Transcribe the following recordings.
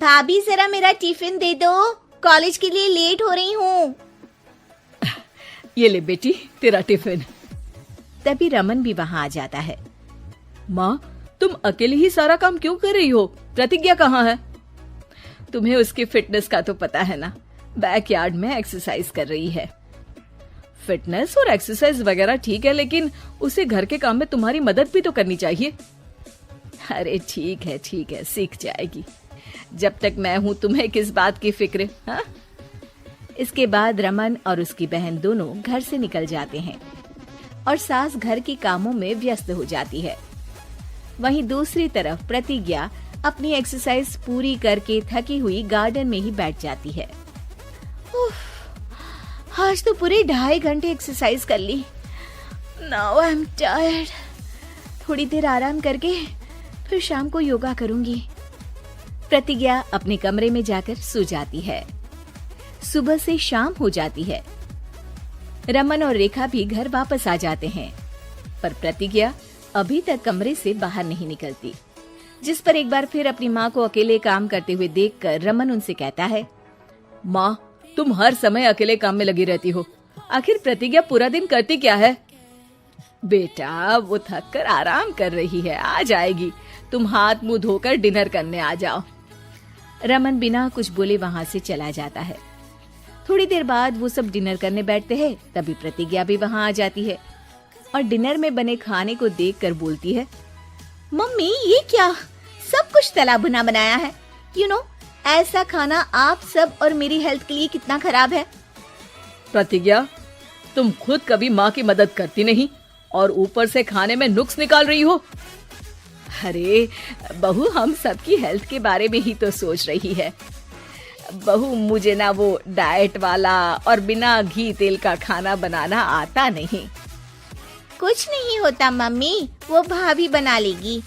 भाभी जरा मेरा टिफिन दे दो, कॉलेज के लिए लेट हो रही हूँ। ये ले बेटी तेरा टिफिन। तभी रमन भी वहाँ आ जाता है। माँ, तुम अकेले ही सारा काम क्यों कर रही हो? प्रतिज्ञा कहाँ है? तुम्हें उसकी फिटनेस का तो पता है ना, बैकयार्ड में एक्सरसाइज कर रही है। फिटनेस और एक्सरसाइज वगैरह ठीक है, लेकिन उसे घर के काम में तुम्हारी मदद भी तो करनी चाहिए। अरे ठीक है, सीख जाएगी। जब तक मैं हूँ तुम्हें किस बात की फिक्र, हाँ? इसके बाद रमन और उसकी बहन दोनों घर से निकल जाते हैं और सास घर के कामों में व्यस्त हो जाती है। वहीं दूसरी तरफ प्रतिज्ञा अपनी एक्सरसाइज पूरी करके थकी हुई गार्डन में ही बैठ जाती है। आज तो पूरे 2.5 घंटे एक्सरसाइज कर ली। Now I am tired. थोड़ी देर आराम करके फिर शाम को योगा करूंगी। प्रतिज्ञा अपने कमरे में जाकर सो जाती है। सुबह से शाम हो जाती है। रमन और रेखा भी घर वापस आ जाते हैं, पर प्रतिज्ञा अभी तक कमरे से बाहर नहीं निकलती, जिस पर एक बार फिर अपनी माँ को अकेले काम करते हुए देखकर रमन उनसे कहता है, माँ, तुम हर समय अकेले काम में लगी रहती हो। आखिर प्रतिज्ञा पूरा दिन करती क्या है? बेटा वो थक कर आराम कर रही है, आ जाएगी। तुम हाथ मुंह धोकर डिनर करने आ जाओ। रमन बिना कुछ बोले वहाँ से चला जाता है। थोड़ी देर बाद वो सब डिनर करने बैठते हैं, तभी प्रतिज्ञा भी वहाँ आ जाती है और डिनर में बने खाने को देखकर बोलती है, मम्मी ये क्या, सब कुछ तला भुना बनाया है। यू नो, ऐसा खाना आप सब और मेरी हेल्थ के लिए कितना खराब है। प्रतिज्ञा, तुम खुद कभी माँ की मदद करती नहीं और ऊपर से खाने में नुक्स निकाल रही हो। अरे बहू, हम सबकी हेल्थ के बारे में ही तो सोच रही है। बहू, मुझे ना वो डाइट वाला और बिना घी तेल का खाना बनाना आता नहीं। कुछ नहीं होता मम्मी, वो भाभी बना लेगी।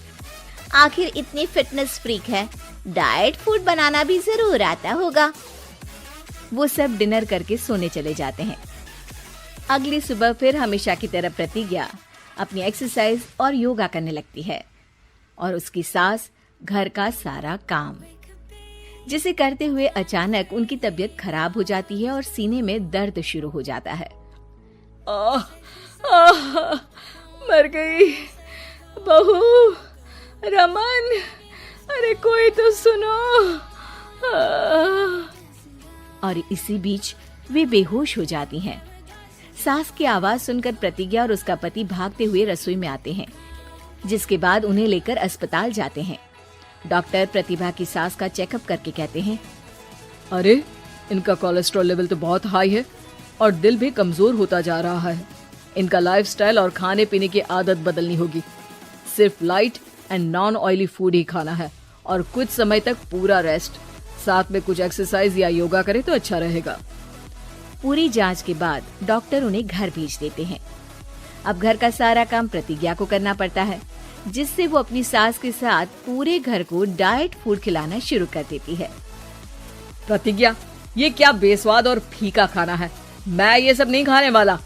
आखिर इतनी फिटनेस फ्रीक है, डाइट फूड बनाना भी जरूर आता होगा। वो सब डिनर करके सोने चले जाते हैं। अगली सुबह फिर हमेशा की तरह प्रतिज्ञा अपनी एक्सरसाइज और योगा करने लगती है और उसकी सास घर का सारा काम, जिसे करते हुए अचानक उनकी तबीयत खराब हो जाती है और सीने में दर्द शुरू हो जाता है। मर गई बहू। रमन, अरे कोई तो सुनो। और इसी बीच वे बेहोश हो जाती हैं। सास की आवाज सुनकर प्रतिज्ञा और उसका पति भागते हुए रसोई में आते हैं, जिसके बाद उन्हें लेकर अस्पताल जाते हैं। डॉक्टर प्रतिभा की सास का चेकअप करके कहते हैं, अरे इनका कोलेस्ट्रॉल लेवल तो बहुत हाई है और दिल भी कमजोर होता जा रहा है। इनका लाइफस्टाइल और खाने पीने की आदत बदलनी होगी। सिर्फ light and non oily food ही खाना है और कुछ समय तक पूरा रेस्ट, साथ में कुछ एक्सरसाइज या योगा करे तो अच्छा रहेगा। पूरी जांच के बाद डॉक्टर उन्हें घर भेज देते हैं। अब घर का सारा काम प्रतिज्ञा को करना पड़ता है, जिससे वो अपनी सास के साथ पूरे घर को डाइट फूड खिलाना शुरू कर देती है। प्रतिज्ञा, ये क्या बेस्वाद और फीका खाना है, मैं ये सब नहीं खाने वाला।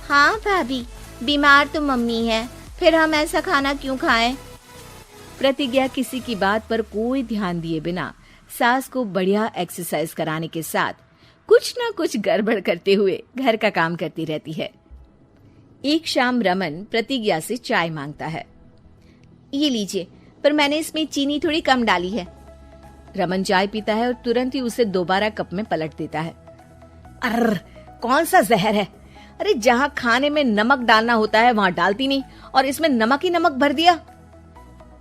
हाँ भाभी, बीमार तो मम्मी है, फिर हम ऐसा खाना क्यों खाएं? प्रतिज्ञा किसी की बात पर कोई ध्यान दिए बिना सास को बढ़िया एक्सरसाइज कराने के साथ कुछ न कुछ गड़बड़ करते हुए घर का काम करती रहती है। एक शाम रमन प्रतिज्ञा से चाय मांगता है। ये लीजिए, पर मैंने इसमें चीनी थोड़ी कम डाली है। रमन चाय पीता है और तुरंत ही उसे दोबारा कप में पलट देता है। अर्र, कौन सा जहर है? अरे जहाँ खाने में नमक डालना होता है वहाँ डालती नहीं और इसमें नमक ही नमक भर दिया।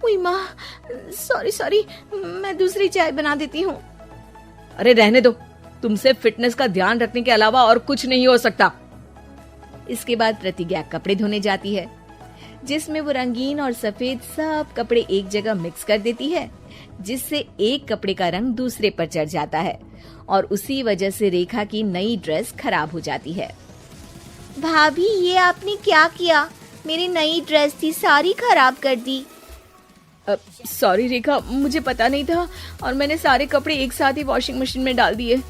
उई माँ, सॉरी, मैं दूसरी चाय बना देती हूँ। अरे रहने दो, तुमसे फिटनेस का ध्यान रखने के अलावा और कुछ नहीं हो सकता। इसके बाद प्रतिज्ञा कपड़े धोने जाती है, जिसमें वो रंगीन और सफेद सब कपड़े एक जगह मिक्स कर देती है, जिससे एक कपड़े का रंग दूसरे पर चढ़ जाता है और उसी वजह से रेखा की नई ड्रेस खराब हो जाती है। भाभी, ये आपने क्या किया? मेरी नई ड्रेस थी, सारी खराब कर दी। सॉरी रेखा, मुझे पता नहीं था और मैंने सारे कपड़े एक साथ ही वॉशिंग मशीन में डाल दिए।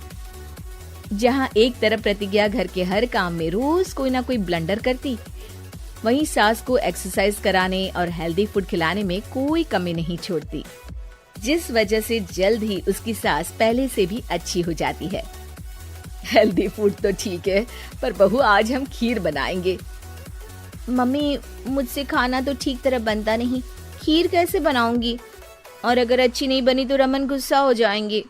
जहाँ एक तरफ प्रतिज्ञा घर के हर काम में रोज कोई ना कोई ब्लंडर करती, वहीं सास को एक्सरसाइज कराने और हेल्दी फूड खिलाने में कोई कमी नहीं छोड़ती। जिस वजह से जल्द ही उसकी सास पहले से भी अच्छी हो जाती है। हेल्दी फूड तो ठीक है, पर बहू आज हम खीर बनाएंगे। मम्मी, मुझसे खाना तो ठीक तरह बनता नहीं, खीर कैसे बनाऊंगी? और अगर अच्छी नहीं बनी तो रमन गुस्सा हो जाएंगे।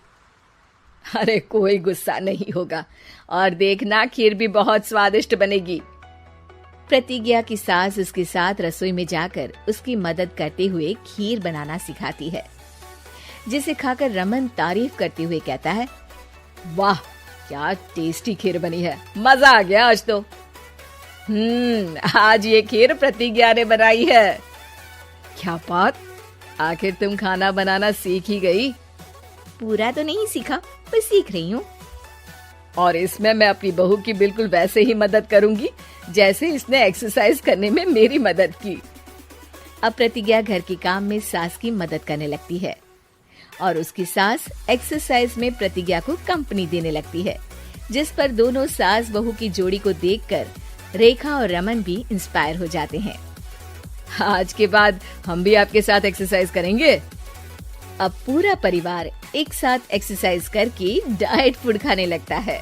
अरे कोई गुस्सा नहीं होगा, और देखना खीर भी बहुत स्वादिष्ट बनेगी। प्रतिज्ञा की सास उसके साथ रसोई में जाकर उसकी मदद करते हुए खीर बनाना सिखाती है, जिसे खाकर रमन तारीफ करते हुए कहता है, वाह क्या टेस्टी खीर बनी है, मजा आ गया आज तो। आज ये खीर प्रतिज्ञा ने बनाई है। क्या बात, आखिर तुम खाना बनाना सीख ही गई? पूरा तो नहीं सीखा, पर सीख रही हूँ। और इसमें मैं अपनी बहू की बिल्कुल वैसे ही मदद करूंगी जैसे इसने एक्सरसाइज करने में मेरी मदद की। अब प्रतिज्ञा घर के काम में सास की मदद करने लगती है और उसकी सास एक्सरसाइज में प्रतिज्ञा को कंपनी देने लगती है, जिस पर दोनों सास बहू की जोड़ी को देखकर रेखा और रमन भी इंस्पायर हो जाते हैं। आज के बाद हम भी आपके साथ एक्सरसाइज करेंगे। अब पूरा परिवार एक साथ एक्सरसाइज करके डाइट फूड खाने लगता है।